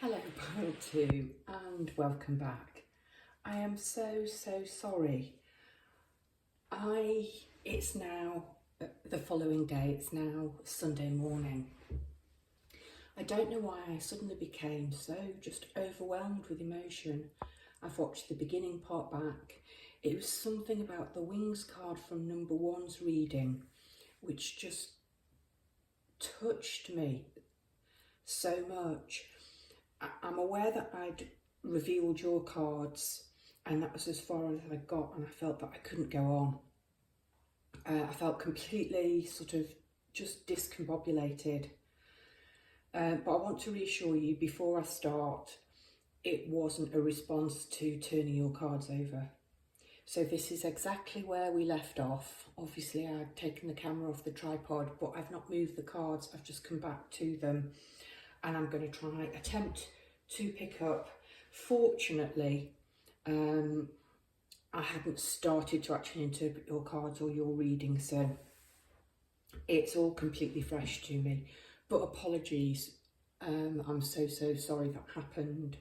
Hello pile 2 and welcome back. I am so sorry. It's now the following day, it's now Sunday morning. I don't know why I suddenly became so just overwhelmed with emotion. I've watched the beginning part back. It was something about the Wings card from number 1's reading which just touched me so much. I'm aware that I'd revealed your cards and that was as far as I got, and I felt that I couldn't go on. I felt completely sort of just discombobulated. But I want to reassure you before I start, it wasn't a response to turning your cards over. So this is exactly where we left off. Obviously I'd taken the camera off the tripod, but I've not moved the cards, I've just come back to them. And I'm going to attempt to pick up. Fortunately, I hadn't started to actually interpret your cards or your reading, so it's all completely fresh to me. But apologies, I'm so sorry that happened.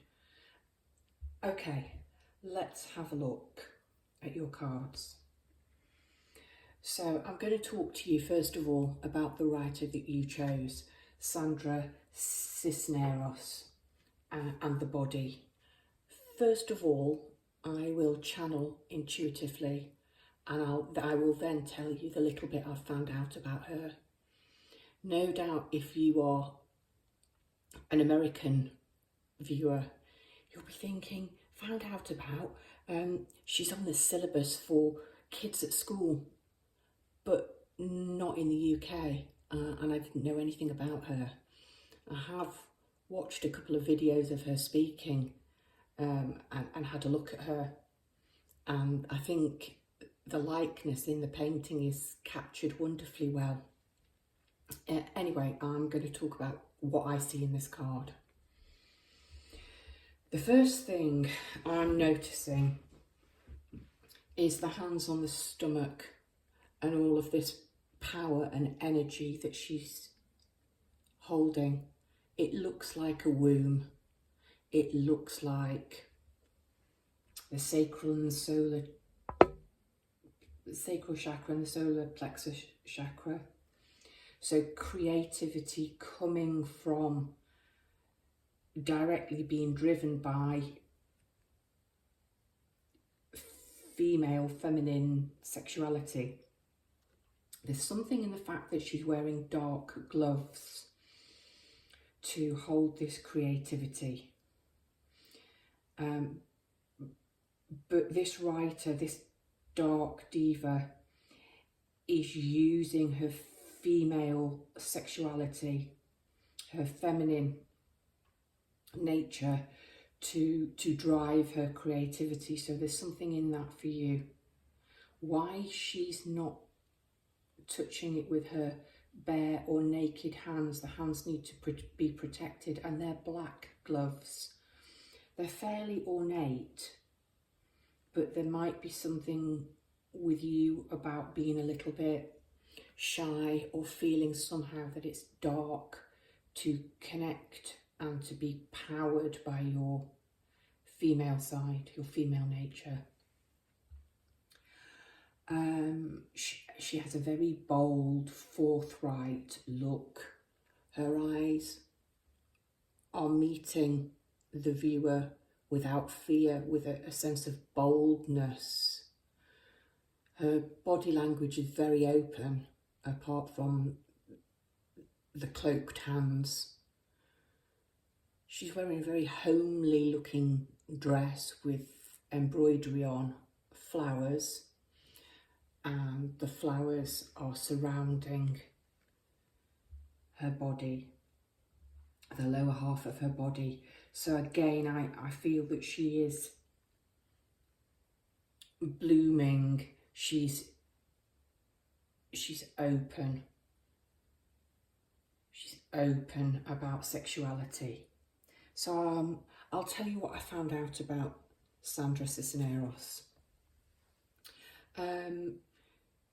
Okay, let's have a look at your cards. So I'm going to talk to you first of all about the writer that you chose, Sandra Cisneros, and the body. First of all, I will channel intuitively, and I will then tell you the little bit I've found out about her. No doubt if you are an American viewer, you'll be thinking, found out about, she's on the syllabus for kids at school, but not in the UK, and I didn't know anything about her. I have watched a couple of videos of her speaking and had a look at her, and I think the likeness in the painting is captured wonderfully well. Anyway, I'm going to talk about what I see in this card. The first thing I'm noticing is the hands on the stomach and all of this power and energy that she's holding. It looks like a womb. It looks like the sacral chakra and the solar plexus chakra. So creativity coming from directly being driven by feminine sexuality. There's something in the fact that she's wearing dark gloves to hold this creativity. But this writer, this dark diva, is using her female sexuality, her feminine nature to drive her creativity. So there's something in that for you. Why she's not touching it with her bare or naked hands. The hands need to be protected, and they're black gloves. They're fairly ornate, but there might be something with you about being a little bit shy or feeling somehow that it's dark to connect and to be powered by your female side, your female nature. She has a very bold, forthright look. Her eyes are meeting the viewer without fear, with a sense of boldness. Her body language is very open, apart from the cloaked hands. She's wearing a very homely looking dress with embroidery on, flowers, and the flowers are surrounding her body, the lower half of her body. So again, I feel that she is blooming, she's open. She's open about sexuality. So I'll tell you what I found out about Sandra Cisneros.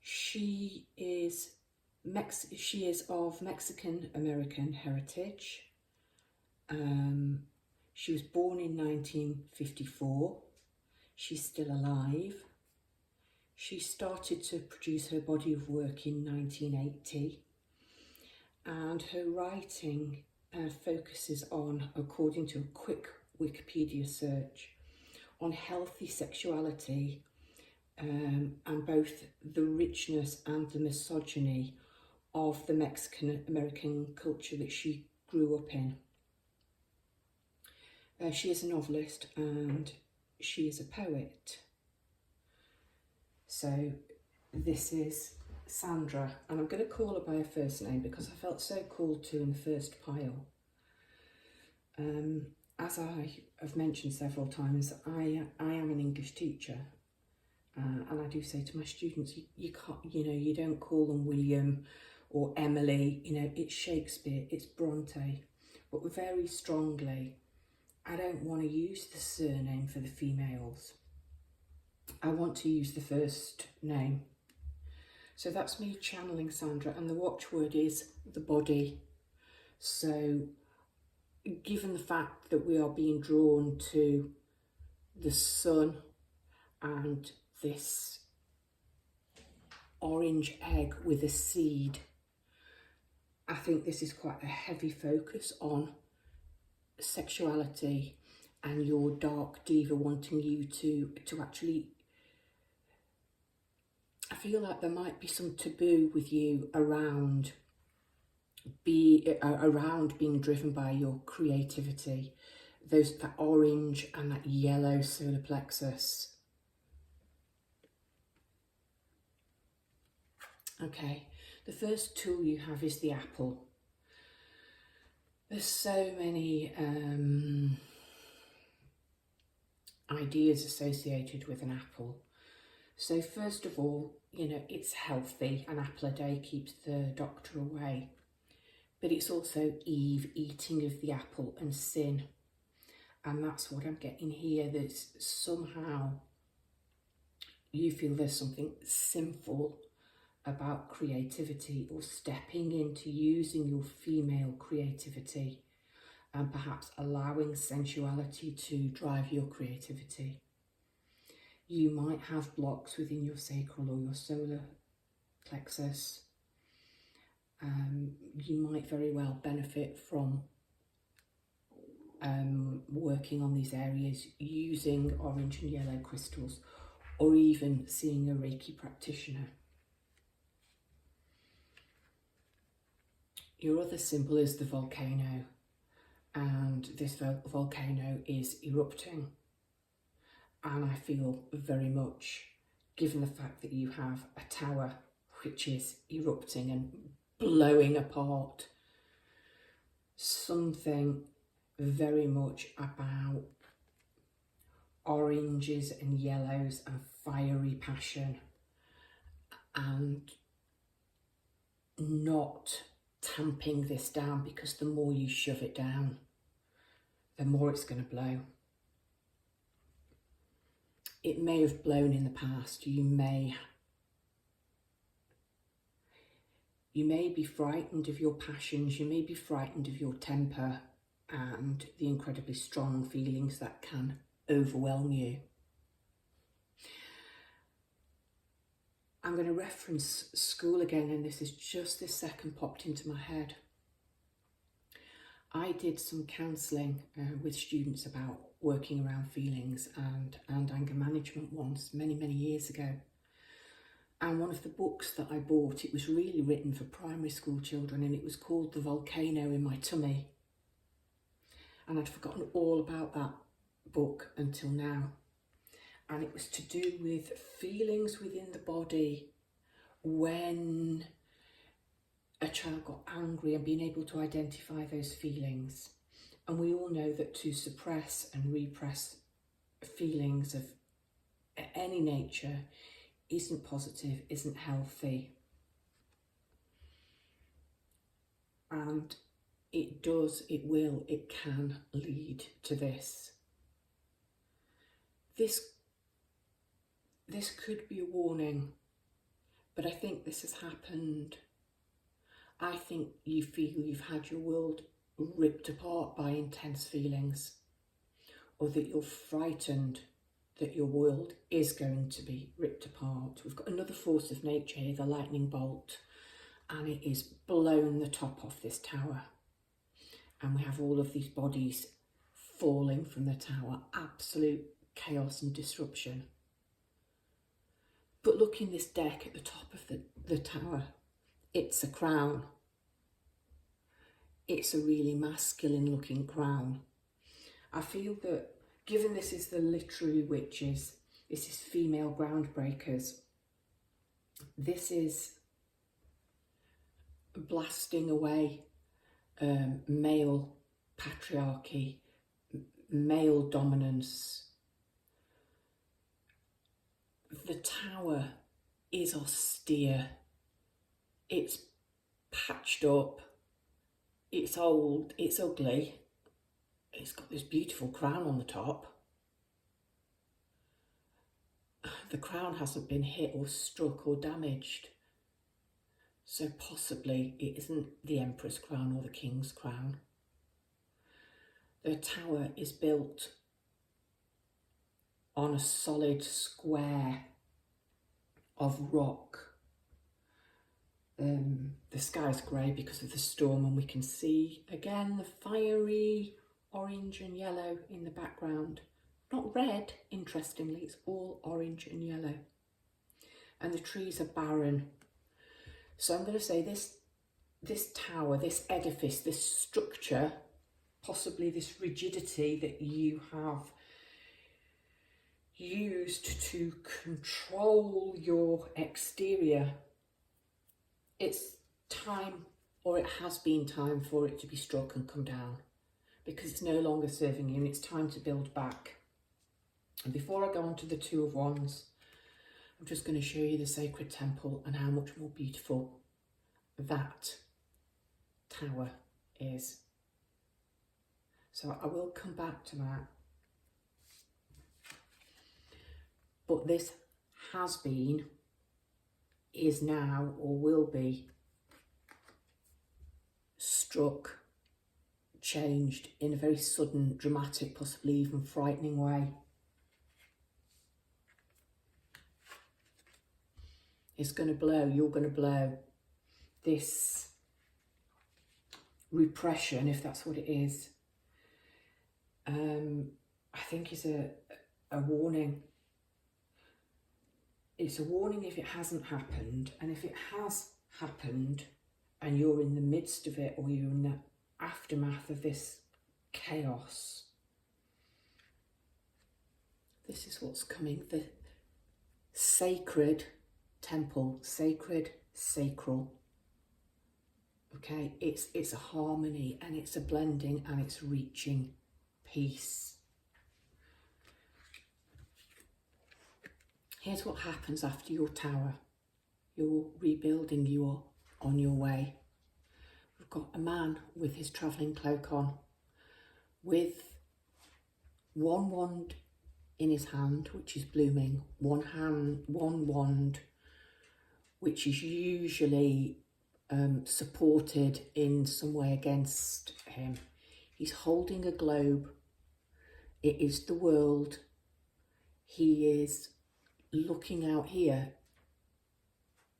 She is of Mexican American heritage. She was born in 1954. She's still alive. She started to produce her body of work in 1980, and her writing focuses on, according to a quick Wikipedia search, on healthy sexuality and both the richness and the misogyny of the Mexican American culture that she grew up in. She is a novelist and she is a poet. So this is Sandra, and I'm going to call her by her first name because I felt so called to in the first pile. As I have mentioned several times, I am an English teacher, and I do say to my students, you can't, you don't call them William or Emily, it's Shakespeare, it's Bronte, but very strongly, I don't want to use the surname for the females. I want to use the first name. So that's me channeling Sandra, and the watchword is the body. So given the fact that we are being drawn to the sun and this orange egg with a seed, I think this is quite a heavy focus on sexuality and your dark diva wanting you to actually, I feel like there might be some taboo with you around being driven by your creativity, that orange and that yellow solar plexus. Okay, the first tool you have is the apple. There's so many ideas associated with an apple. So first of all, it's healthy. An apple a day keeps the doctor away. But it's also Eve eating of the apple and sin. And that's what I'm getting here. There's somehow you feel there's something sinful about creativity, or stepping into using your female creativity and perhaps allowing sensuality to drive your creativity. You might have blocks within your sacral or your solar plexus. You might very well benefit from working on these areas using orange and yellow crystals, or even seeing a Reiki practitioner. Your other symbol is the volcano, and this volcano is erupting. And I feel very much, given the fact that you have a tower which is erupting and blowing apart, something very much about oranges and yellows and fiery passion, and not tamping this down, because the more you shove it down, the more it's going to blow. It may have blown in the past. You may be frightened of your passions, you may be frightened of your temper and the incredibly strong feelings that can overwhelm you. I'm going to reference school again, and this is just this second popped into my head. I did some counselling with students about working around feelings and anger management once, many years ago. And one of the books that I bought, it was really written for primary school children, and it was called The Volcano in My Tummy. And I'd forgotten all about that book until now. And it was to do with feelings within the body when a child got angry, and being able to identify those feelings. And we all know that to suppress and repress feelings of any nature isn't positive, isn't healthy. And it can lead to this. This could be a warning, but I think this has happened. I think you feel you've had your world ripped apart by intense feelings. or that you're frightened that your world is going to be ripped apart. We've got another force of nature here, the lightning bolt, and it is blown the top off this tower. And we have all of these bodies falling from the tower, absolute chaos and disruption. But look in this deck at the top of the tower, it's a crown. It's a really masculine looking crown. I feel that given this is the literary witches, this is female groundbreakers, this is blasting away male patriarchy, male dominance. The tower is austere, it's patched up, it's old, it's ugly, it's got this beautiful crown on the top. The crown hasn't been hit or struck or damaged, so possibly it isn't the Emperor's crown or the King's crown. The tower is built on a solid square of rock. The sky's grey because of the storm, and we can see again the fiery orange and yellow in the background. Not red, interestingly, it's all orange and yellow. And the trees are barren. So I'm going to say this tower, this edifice, this structure, possibly this rigidity that you have used to control your exterior, it's time, or it has been time for it to be struck and come down, because it's no longer serving you and it's time to build back. And before I go on to the Two of Wands, I'm just going to show you the sacred temple and how much more beautiful that tower is. So I will come back to that. But this has been, is now, or will be struck, changed in a very sudden, dramatic, possibly even frightening way. It's going to blow, you're going to blow. This repression, if that's what it is, I think is a warning. It's a warning if it hasn't happened, and if it has happened and you're in the midst of it, or you're in the aftermath of this chaos, this is what's coming. The sacred temple, sacred, sacral. Okay, it's a harmony, and it's a blending, and it's reaching peace. Here's what happens after your tower. You're rebuilding, you're on your way. We've got a man with his travelling cloak on, with one wand in his hand, which is blooming, one wand, which is usually supported in some way against him. He's holding a globe. It is the world. He is looking out here.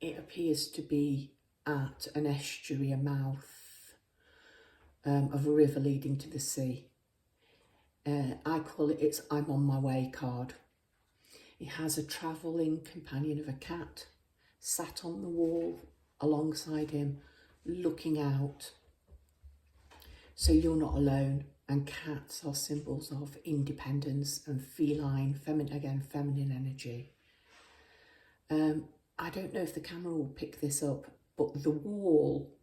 It appears to be at an estuary, a mouth of a river leading to the sea. I call it its I'm on my way card. He has a travelling companion of a cat sat on the wall alongside him, looking out. So you're not alone, and cats are symbols of independence and feline, feminine energy. I don't know if the camera will pick this up, but the wall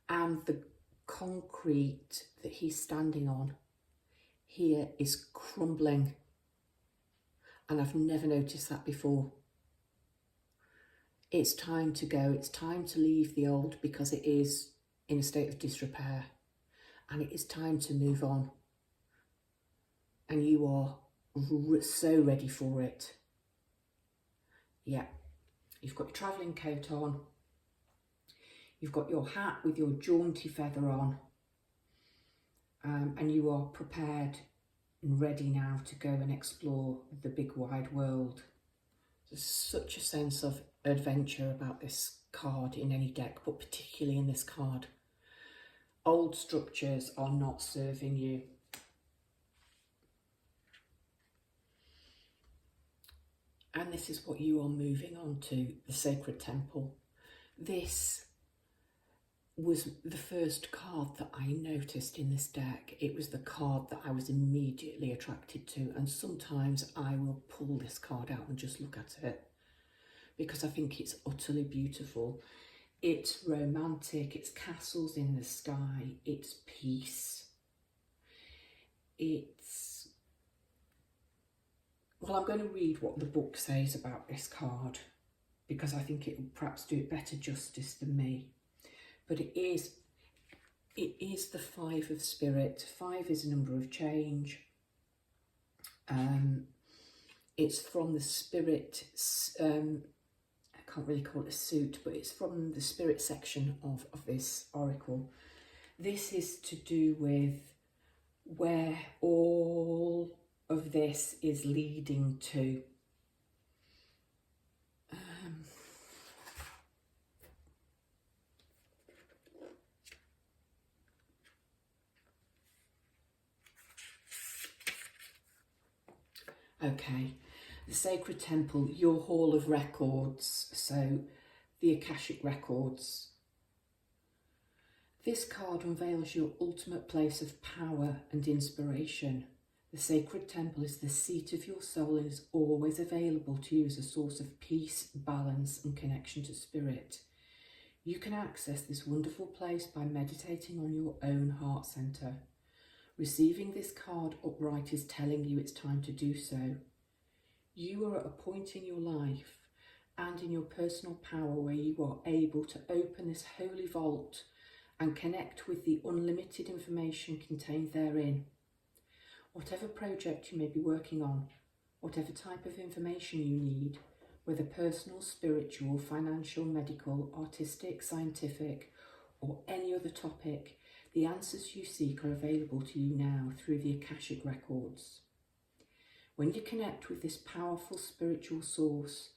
and the concrete that he's standing on here is crumbling, and I've never noticed that before. It's time to go, it's time to leave the old, because it is in a state of disrepair, and it is time to move on, and you are so ready for it. Yeah, you've got your travelling coat on, you've got your hat with your jaunty feather on, and you are prepared and ready now to go and explore the big wide world. There's such a sense of adventure about this card in any deck, but particularly in this card. Old structures are not serving you. And this is what you are moving on to, the Sacred Temple. This was the first card that I noticed in this deck. It was the card that I was immediately attracted to, and sometimes I will pull this card out and just look at it because I think it's utterly beautiful. It's romantic, it's castles in the sky, it's peace. Well, I'm going to read what the book says about this card because I think it will perhaps do it better justice than me. But it is the Five of Spirit. 5 is a number of change. It's from the Spirit, I can't really call it a suit, but it's from the Spirit section of this oracle. This is to do with where all of this is leading to. Okay, the Sacred Temple, your Hall of Records, so the Akashic Records. This card unveils your ultimate place of power and inspiration. The Sacred Temple is the seat of your soul and is always available to you as a source of peace, balance and connection to spirit. You can access this wonderful place by meditating on your own heart centre. Receiving this card upright is telling you it's time to do so. You are at a point in your life and in your personal power where you are able to open this holy vault and connect with the unlimited information contained therein. Whatever project you may be working on, whatever type of information you need, whether personal, spiritual, financial, medical, artistic, scientific, or any other topic, the answers you seek are available to you now through the Akashic Records. When you connect with this powerful spiritual source,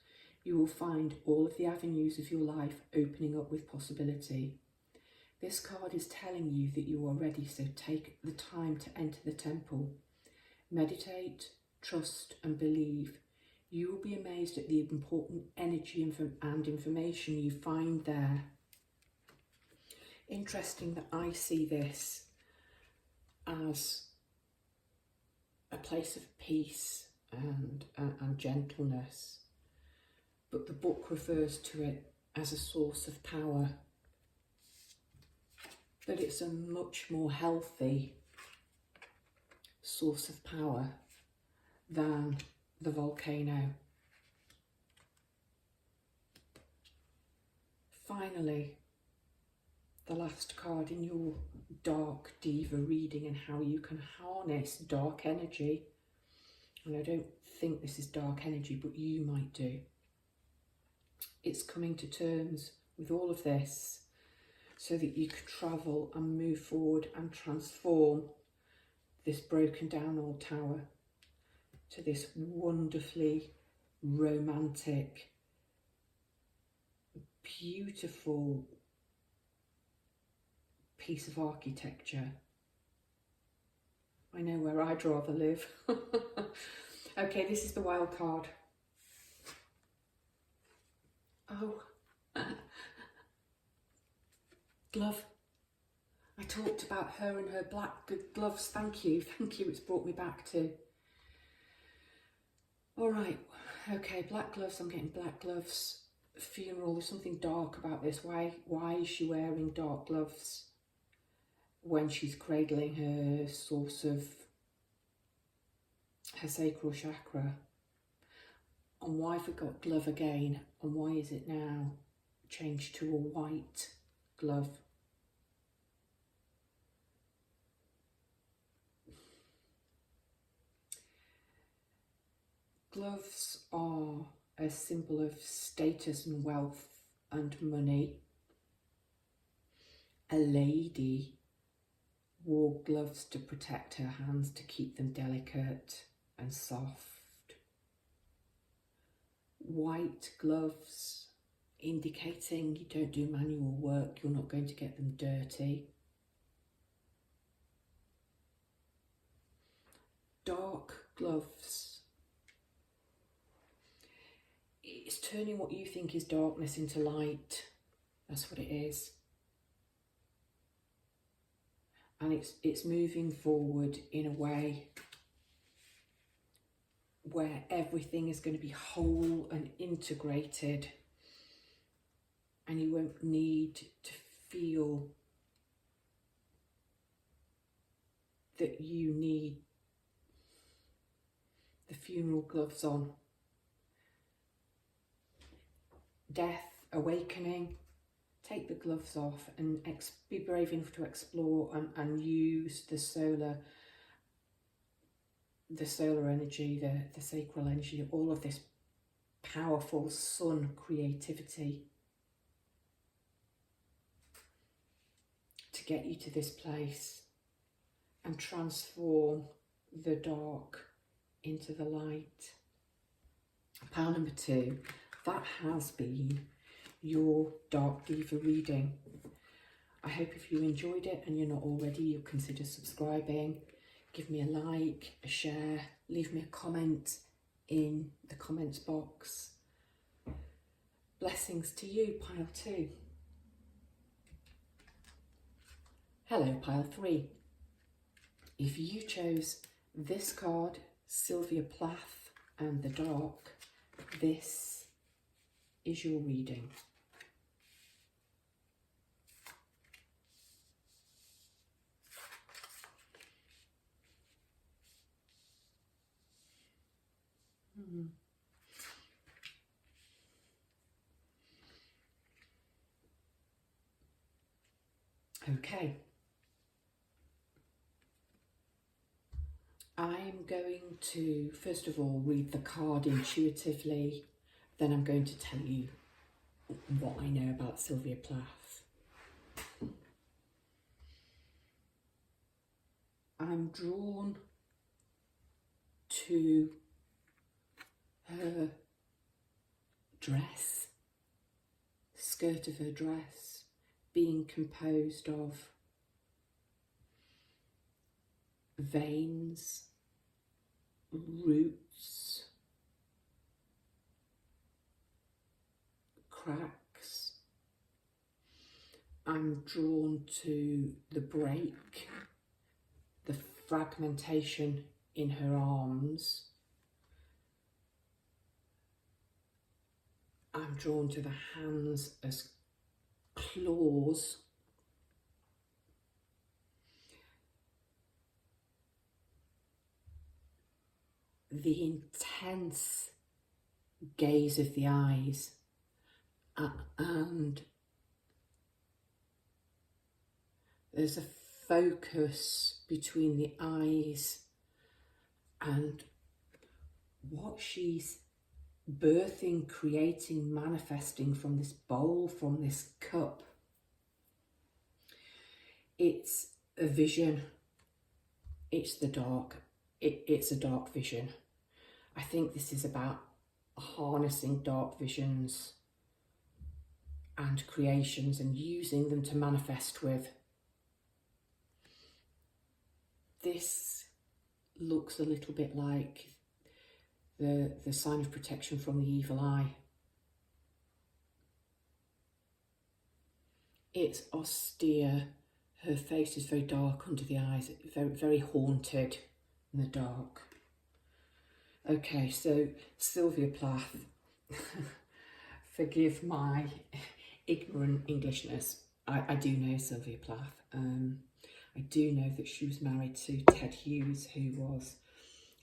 you will find all of the avenues of your life opening up with possibility. This card is telling you that you are ready, so take the time to enter the temple. Meditate, trust and believe. You will be amazed at the important energy and information you find there. Interesting that I see this as a place of peace and gentleness, but the book refers to it as a source of power, that it's a much more healthy source of power than the volcano. Finally, the last card in your dark Diva reading and how you can harness dark energy. And I don't think this is dark energy, but you might do. It's coming to terms with all of this so that you can travel and move forward and transform this broken down old tower to this wonderfully romantic, beautiful piece of architecture. I know where I'd rather live. Okay, this is the wild card. Oh, glove. I talked about her and her black gloves. Thank you, it's brought me back to. All right, okay, black gloves, I'm getting black gloves. Funeral, there's something dark about this. Why is she wearing dark gloves when she's cradling her source of her sacral chakra? And why have we got glove again? And why is it now changed to a white glove? Gloves are a symbol of status and wealth and money. A lady wore gloves to protect her hands, to keep them delicate and soft. White gloves, indicating you don't do manual work, you're not going to get them dirty. Dark gloves. It's turning what you think is darkness into light. That's what it is. And it's moving forward in a way where everything is going to be whole and integrated, and you won't need to feel that you need the funeral gloves on. Death, awakening, take the gloves off and be brave enough to explore and use the solar energy, the sacral energy, all of this powerful sun creativity to get you to this place and transform the dark into the light. Pile number 2, that has been your Dark Diva reading. I hope if you enjoyed it and you're not already, you'll consider subscribing. Give me a like, a share, leave me a comment in the comments box. Blessings to you, pile 2. Hello, pile 3. If you chose this card, Sylvia Plath and the Dark, this is your reading. Okay. I'm going to, first of all, read the card intuitively, then I'm going to tell you what I know about Sylvia Plath. I'm drawn to her dress, skirt of her dress, being composed of veins, roots, cracks. I'm drawn to the break, the fragmentation in her arms. I'm drawn to the hands as claws. The intense gaze of the eyes, and there's a focus between the eyes and what she's birthing, creating, manifesting from this bowl, from this cup. It's a vision. It's the dark. It's a dark vision. I think this is about harnessing dark visions and creations and using them to manifest with. This looks a little bit like the sign of protection from the evil eye. It's austere. Her face is very dark under the eyes, very, very haunted in the dark. Okay, so Sylvia Plath, forgive my ignorant Englishness. I do know Sylvia Plath. I do know that she was married to Ted Hughes, who was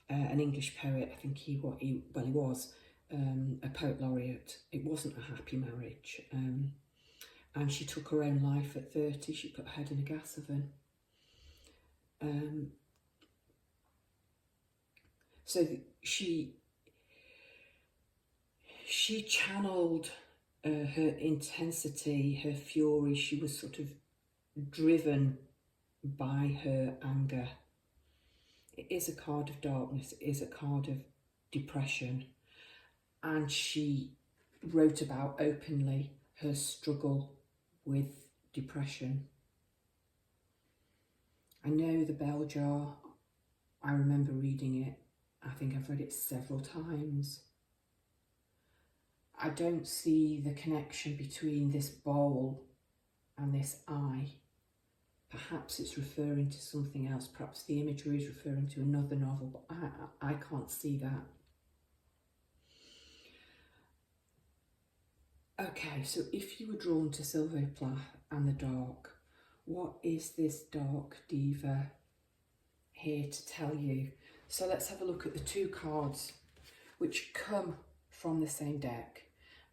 an English poet. I think he was a poet laureate. It wasn't a happy marriage. And she took her own life at 30. She put her head in a gas oven. So she channeled her intensity, her fury. She was sort of driven by her anger. It is a card of darkness, it is a card of depression, and she wrote about openly her struggle with depression. I know the bell jar, I remember reading it. I think I've read it several times. I don't see the connection between this bowl and this eye. Perhaps it's referring to something else. Perhaps the imagery is referring to another novel, but I can't see that. Okay, so if you were drawn to Sylvie Plath and the dark, what is this dark diva here to tell you? So let's have a look at the two cards which come from the same deck,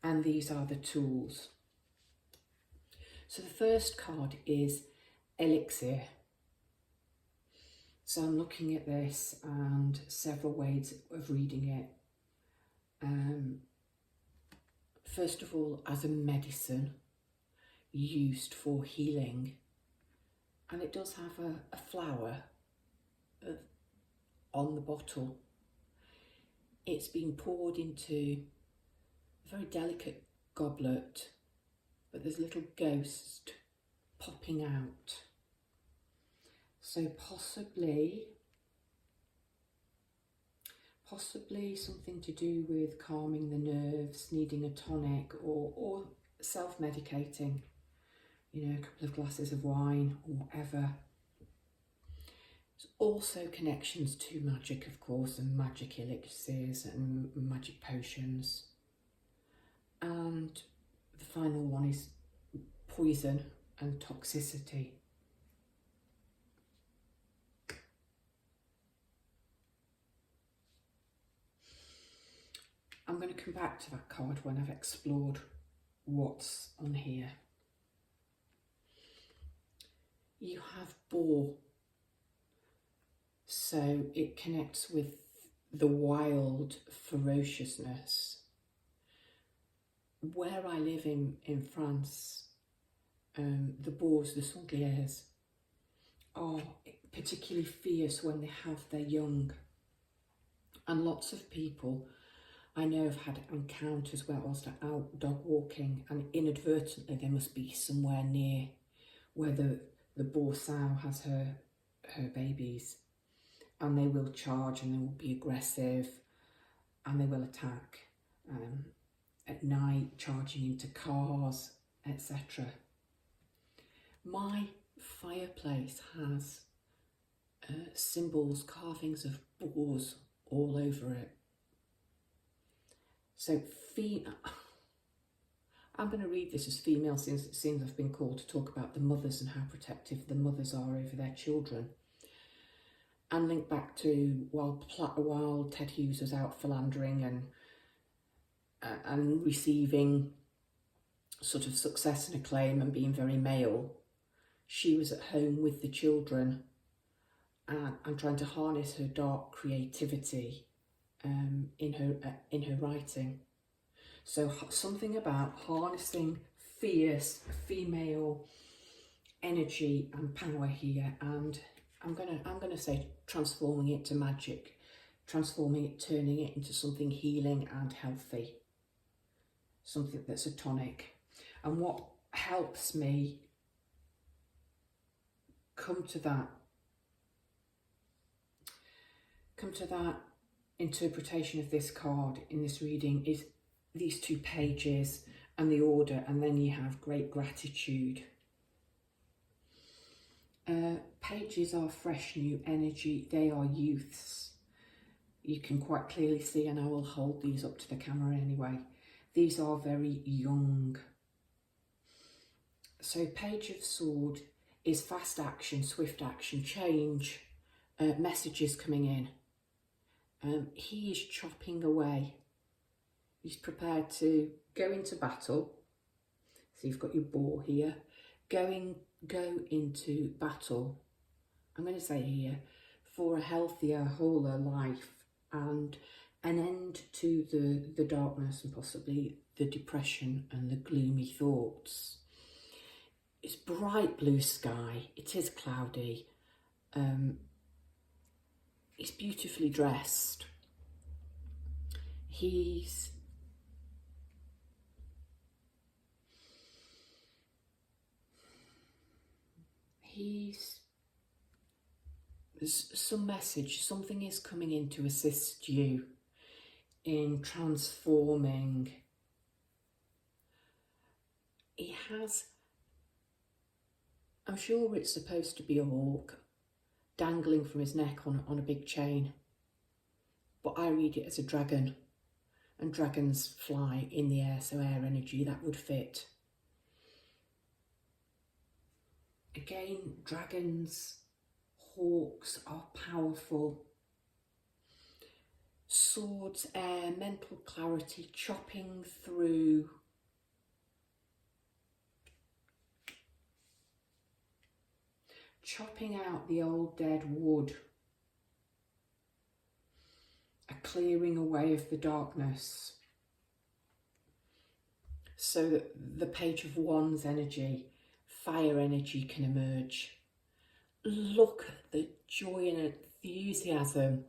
and these are the tools. So the first card is Elixir. So I'm looking at this and several ways of reading it. First of all, as a medicine used for healing, and it does have a flower on the bottle. It's been poured into a very delicate goblet, but there's a little ghost popping out. So possibly something to do with calming the nerves, needing a tonic, or self-medicating, you know, a couple of glasses of wine or whatever. There's also connections to magic, of course, and magic elixirs and magic potions. And the final one is poison and toxicity. I'm going to come back to that card when I've explored what's on here. You have boar, so it connects with the wild ferociousness. Where I live in France, the boars, the sangliers, are particularly fierce when they have their young, and lots of people I know have had encounters where whilst they're out dog walking and inadvertently they must be somewhere near where the boar sow has her babies, and they will charge and they will be aggressive and they will attack at night, charging into cars, etc. My fireplace has symbols, carvings of boars all over it. So I'm going to read this as female since it seems I've been called to talk about the mothers and how protective the mothers are over their children. And link back to while Ted Hughes was out philandering and receiving sort of success and acclaim and being very male, she was at home with the children and trying to harness her dark creativity in her writing. So something about harnessing fierce female energy and power here, and I'm gonna say transforming it to magic, transforming it, turning it into something healing and healthy, something that's a tonic. And what helps me come to that interpretation of this card in this reading is these two pages and the order, and then you have great gratitude. Pages are fresh new energy, they are youths. You can quite clearly see, and I will hold these up to the camera anyway, these are very young. So Page of Sword is fast action, swift action, change, messages coming in. He is chopping away. He's prepared to go into battle. So you've got your boar here. Go into battle, I'm going to say here, for a healthier, wholer life and an end to the darkness and possibly the depression and the gloomy thoughts. it's bright blue sky. It is cloudy. He's beautifully dressed. He's there's some message, something is coming in to assist you in transforming. He has, I'm sure it's supposed to be a hawk dangling from his neck on a big chain, but I read it as a dragon, and dragons fly in the air, so air energy, that would fit. Again, dragons, hawks are powerful. Swords, air, mental clarity, chopping through chopping out the old dead wood, a clearing away of the darkness, so that the Page of Wands energy, fire energy, can emerge. Look at the joy and enthusiasm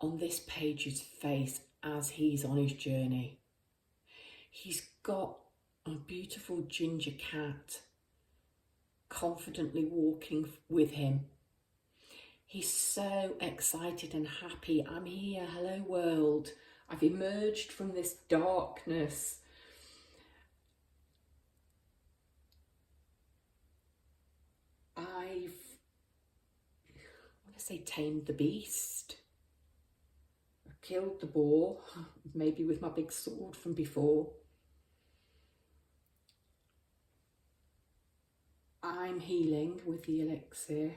on this page's face as he's on his journey. He's got a beautiful ginger cat confidently walking with him. He's so excited and happy. I'm here, hello world. I've emerged from this darkness. I want to say tamed the beast. I've killed the boar, maybe with my big sword from before. I'm healing with the elixir,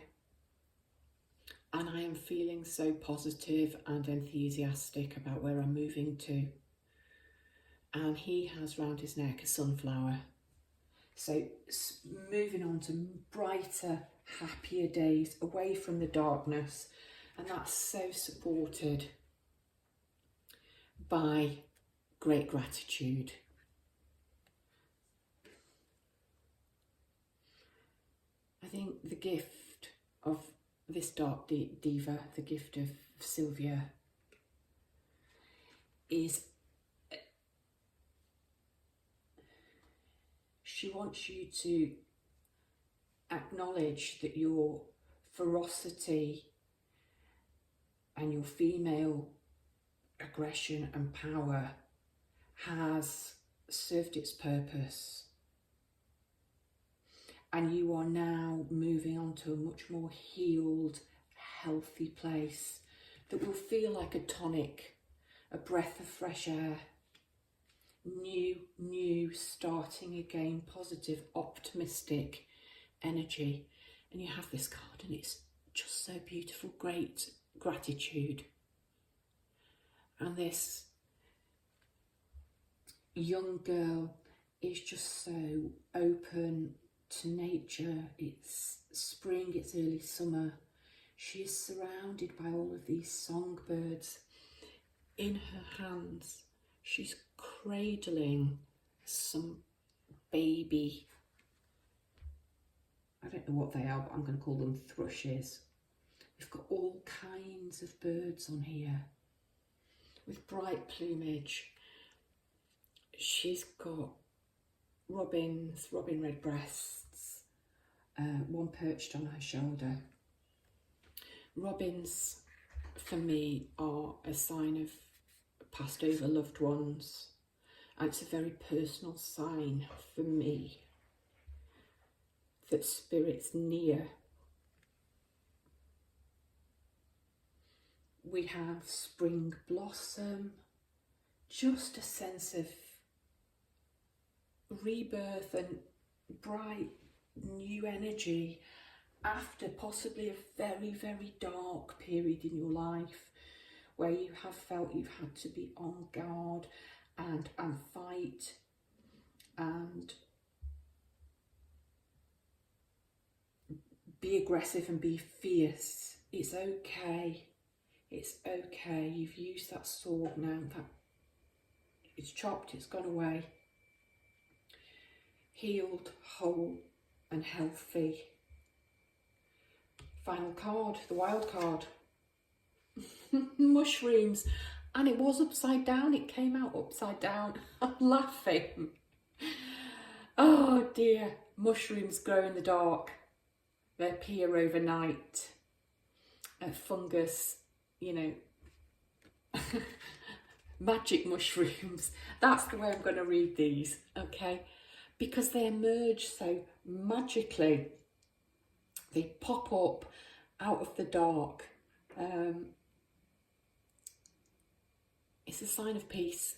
and I am feeling so positive and enthusiastic about where I'm moving to. And he has round his neck a sunflower. So moving on to brighter, happier days, away from the darkness, and that's so supported by great gratitude. I think the gift of this dark diva, the gift of Sylvia, is she wants you to acknowledge that your ferocity and your female aggression and power has served its purpose. And you are now moving on to a much more healed, healthy place that will feel like a tonic, a breath of fresh air, new, starting again, positive, optimistic energy. And you have this card and it's just so beautiful, great gratitude. And this young girl is just so open to nature. It's spring, it's early summer. She is surrounded by all of these songbirds. In her hands, she's cradling some baby, I don't know what they are, but I'm going to call them thrushes. We've got all kinds of birds on here with bright plumage. She's got robins, robin redbreasts, one perched on her shoulder. Robins, for me, are a sign of passed over loved ones, and it's a very personal sign for me that spirit's near. We have spring blossom, just a sense of rebirth and bright new energy after possibly a very, very dark period in your life where you have felt you've had to be on guard and fight and be aggressive and be fierce. It's okay. It's okay. You've used that sword now. That it's chopped, it's gone away. Healed, whole, and healthy. Final card, the wild card. Mushrooms. And it was upside down. It came out upside down. I'm laughing. Oh dear. Mushrooms grow in the dark. They appear overnight. Fungus, you know. Magic mushrooms. That's the way I'm going to read these, okay? Because they emerge so magically. They pop up out of the dark. It's a sign of peace.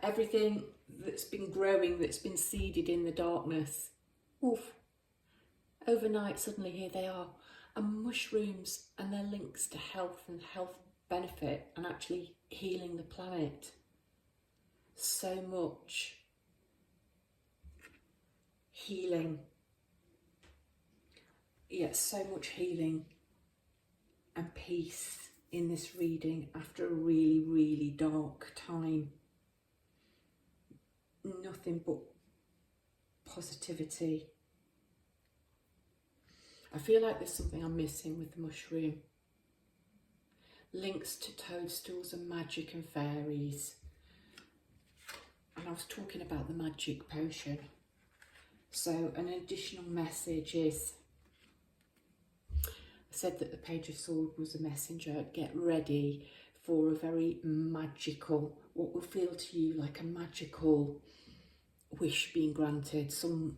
Everything that's been growing, that's been seeded in the darkness, oof, overnight suddenly here they are. And mushrooms and their links to health and health benefit and actually healing the planet. So much healing. Yeah, so much healing and peace in this reading after a really, really dark time. Nothing but positivity. I feel like there's something I'm missing with the mushroom. Links to toadstools and magic and fairies. And I was talking about the magic potion. So an additional message is, I said that the Page of Swords was a messenger. Get ready for a very magical, what will feel to you like a magical wish being granted. Some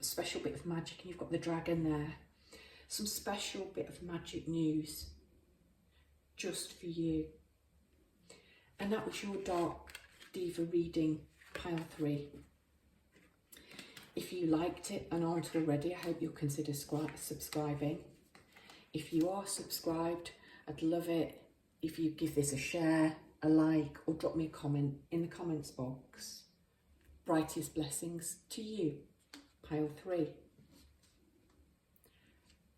special bit of magic, and you've got the dragon there. Some special bit of magic news just for you. And that was your Dark Diva reading, pile 3. If you liked it and aren't already, I hope you'll consider subscribing. If you are subscribed, I'd love it if you give this a share, a like, or drop me a comment in the comments box. Brightest blessings to you, pile 3.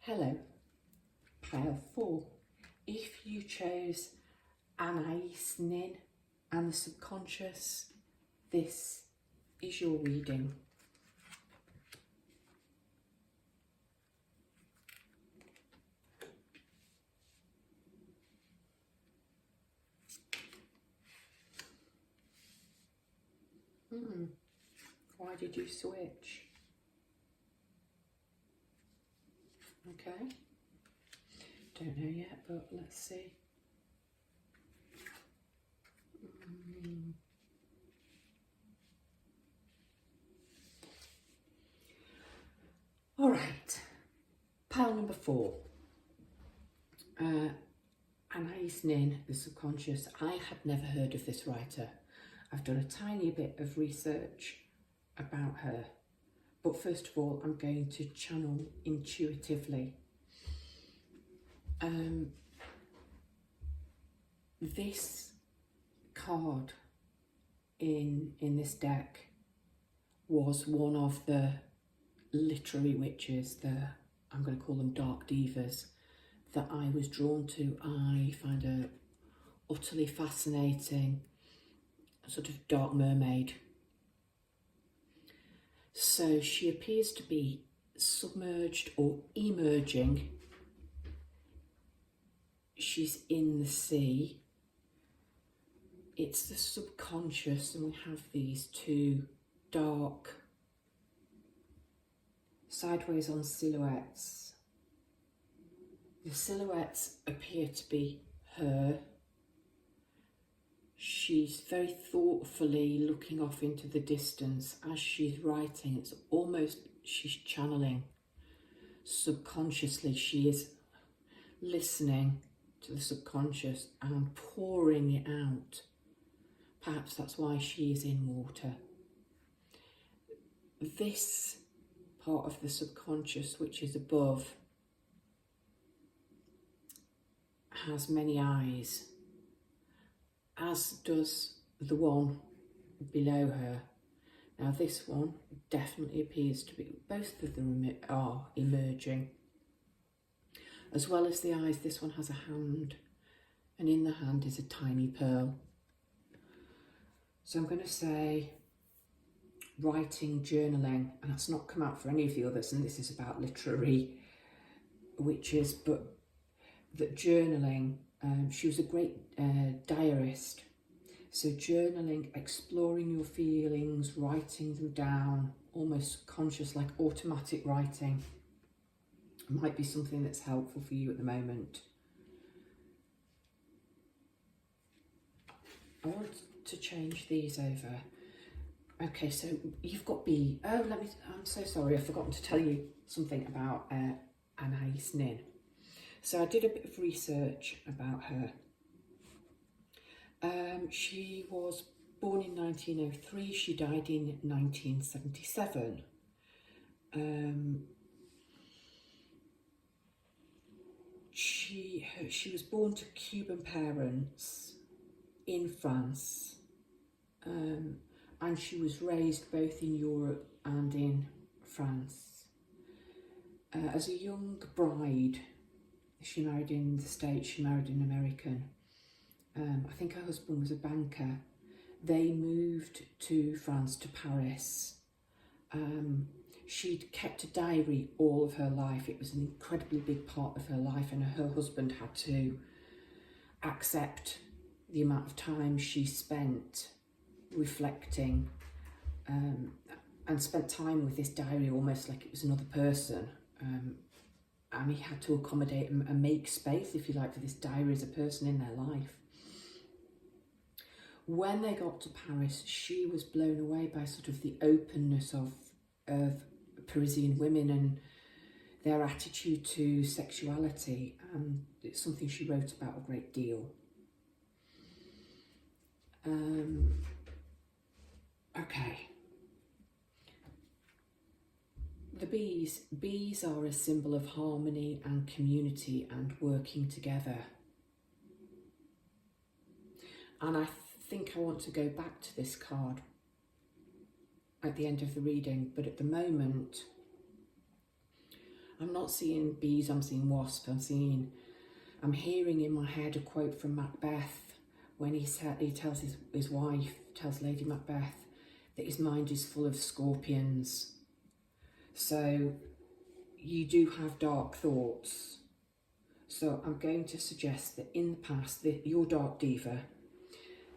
Hello, pile 4. If you chose Anais Nin and the subconscious, this is your reading. Why did you switch? Okay, don't know yet, but let's see. All right, pile number 4. Anais Nin, the subconscious. I had never heard of this writer. I've done a tiny bit of research about her. But first of all, I'm going to channel intuitively. This card in this deck was one of the literary witches, I'm going to call them dark divas, that I was drawn to. I find her utterly fascinating, sort of dark mermaid. So she appears to be submerged or emerging. She's in the sea. It's the subconscious, and we have these two dark sideways on silhouettes. The silhouettes appear to be her. She's very thoughtfully looking off into the distance as she's writing. It's almost she's channeling. Subconsciously, she is listening to the subconscious and pouring it out. Perhaps that's why she is in water. This part of the subconscious, which is above, has many eyes, as does the one below her. Now this one definitely appears to be, both of them are emerging. As well as the eyes, this one has a hand, and in the hand is a tiny pearl. So I'm going to say writing, journaling, and that's not come out for any of the others, and this is about literary witches, but that journaling, she was a great diarist. So journaling, exploring your feelings, writing them down, almost conscious, like automatic writing, might be something that's helpful for you at the moment. I want to change these over. Okay, so you've got B. Oh, I'm so sorry, I've forgotten to tell you something about Anais Nin. So I did a bit of research about her. She was born in 1903, she died in 1977. She was born to Cuban parents in France, and she was raised both in Europe and in France. As a young bride, she married in the States, she married an American. I think her husband was a banker. They moved to France, to Paris. She'd kept a diary all of her life. It was an incredibly big part of her life, and her husband had to accept the amount of time she spent reflecting, and spent time with this diary almost like it was another person. And he had to accommodate and make space, if you like, for this diary as a person in their life. When they got to Paris, she was blown away by sort of the openness of Parisian women and their attitude to sexuality, and it's something she wrote about a great deal. Okay. The bees. Bees are a symbol of harmony and community and working together. And I think I want to go back to this card at the end of the reading, but at the moment I'm not seeing bees, I'm seeing wasp. I'm hearing in my head a quote from Macbeth when he tells his wife, tells Lady Macbeth, that his mind is full of scorpions. So you do have dark thoughts. So I'm going to suggest that in the past, that your dark diva,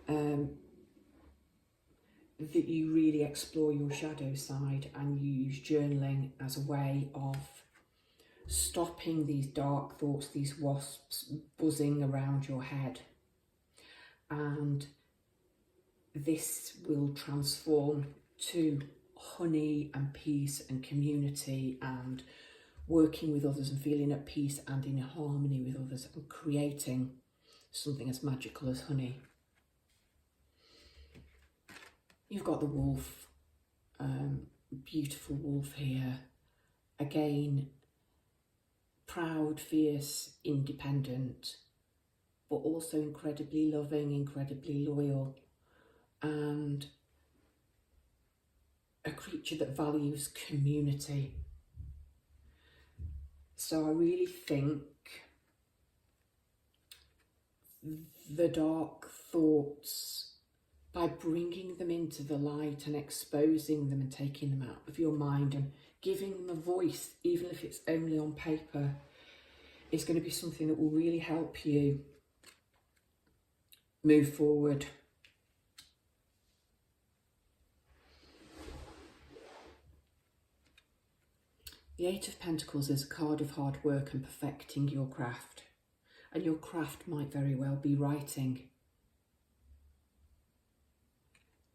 that you really explore your shadow side and use journaling as a way of stopping these dark thoughts, these wasps buzzing around your head. And this will transform to honey and peace and community and working with others and feeling at peace and in harmony with others and creating something as magical as honey. You've got the wolf, beautiful wolf here. Again, proud, fierce, independent, but also incredibly loving, incredibly loyal, and a creature that values community. So I really think the dark thoughts, by bringing them into the light and exposing them and taking them out of your mind and giving them a voice, even if it's only on paper, is going to be something that will really help you move forward. The Eight of Pentacles is a card of hard work and perfecting your craft. And your craft might very well be writing,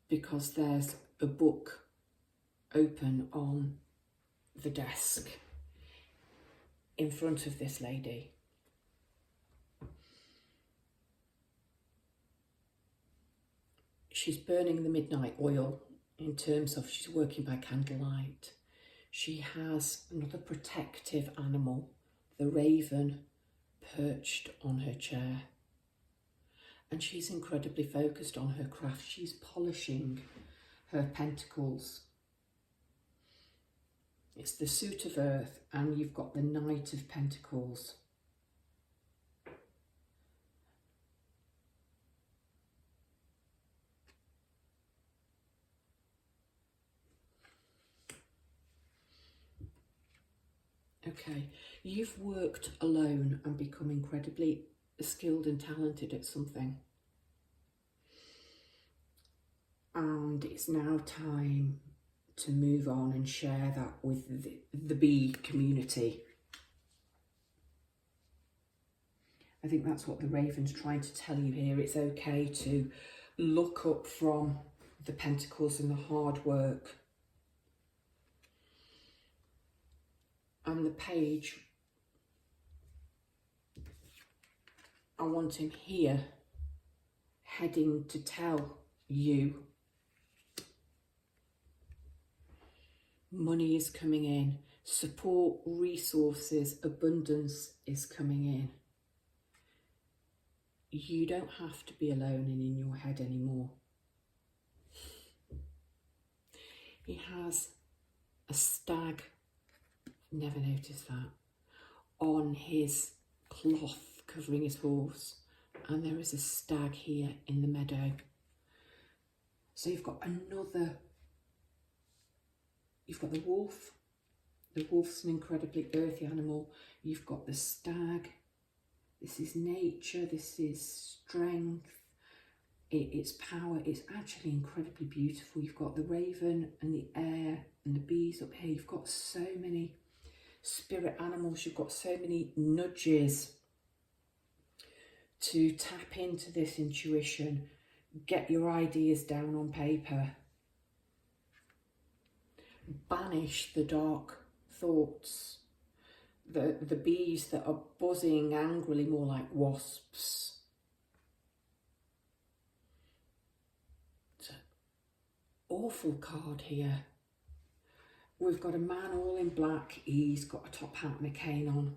because there's a book open on the desk in front of this lady. She's burning the midnight oil in terms of she's working by candlelight. She has another protective animal, the raven, perched on her chair. And she's incredibly focused on her craft. She's polishing her pentacles. It's the suit of earth, and you've got the Knight of Pentacles. Okay, you've worked alone and become incredibly skilled and talented at something. And it's now time to move on and share that with the bee community. I think that's what the Raven's trying to tell you here. It's okay to look up from the pentacles and the hard work. And the page, I want him here, heading to tell you money is coming in, support, resources, abundance is coming in. You don't have to be alone and in your head anymore. He has a stag, never noticed that, on his cloth covering his horse, and there is a stag here in the meadow. So you've got another, you've got the wolf. The wolf's an incredibly earthy animal. You've got the stag. This is nature, this is strength, it's power. It's actually incredibly beautiful. You've got the raven and the air and the bees up here. You've got so many spirit animals. You've got so many nudges to tap into this intuition, get your ideas down on paper, banish the dark thoughts, the bees that are buzzing angrily, more like wasps. It's an awful card here. We've got a man all in black. He's got a top hat and a cane on,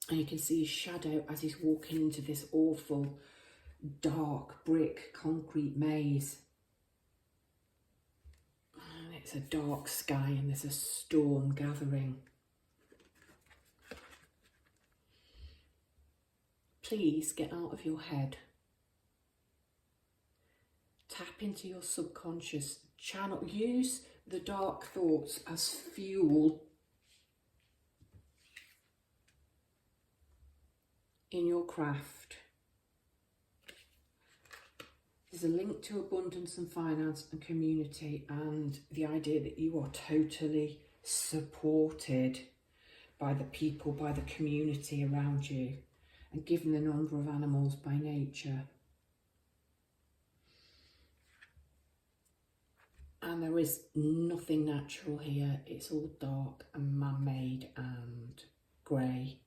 and you can see his shadow as he's walking into this awful dark brick concrete maze. And it's a dark sky and there's a storm gathering. Please get out of your head. Tap into your subconscious. Channel, use the dark thoughts as fuel in your craft. There's a link to abundance and finance and community, and the idea that you are totally supported by the people, by the community around you, and given the number of animals by nature. And there is nothing natural here. It's all dark and man-made and grey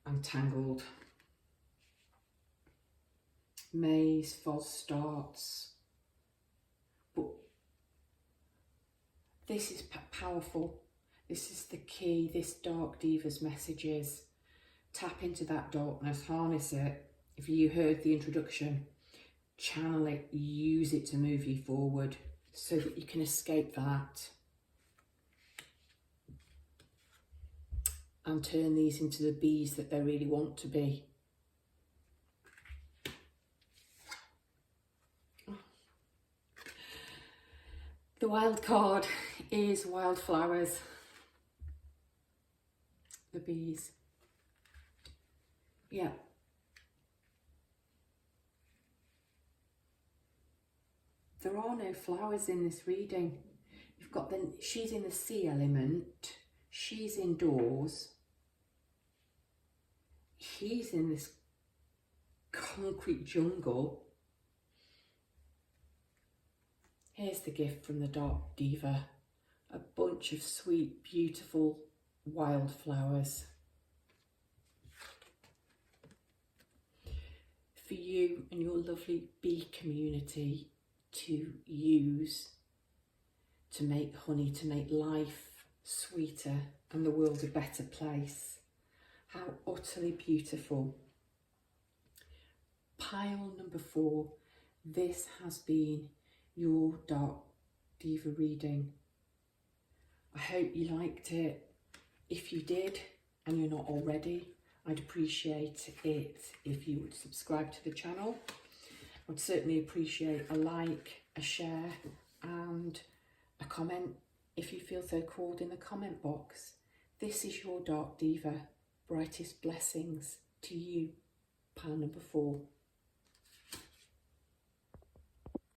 and tangled. Maze, false starts. But this is powerful. This is the key. This dark diva's messages. Tap into that darkness, harness it. If you heard the introduction, channel it, use it to move you forward so that you can escape that and turn these into the bees that they really want to be. The wild card is wildflowers, the bees. Yeah. There are no flowers in this reading. You've got she's in the sea element, she's indoors, he's in this concrete jungle. Here's the gift from the dark diva, a bunch of sweet, beautiful wildflowers for you and your lovely bee community to use, to make honey, to make life sweeter and the world a better place. How utterly beautiful. Pile number 4, this has been your dark diva reading. I hope you liked it. If you did and you're not already, I'd appreciate it if you would subscribe to the channel. I'd certainly appreciate a like, a share and a comment if you feel so called, in the comment box. This is your dark diva. Brightest blessings to you, pile number 4.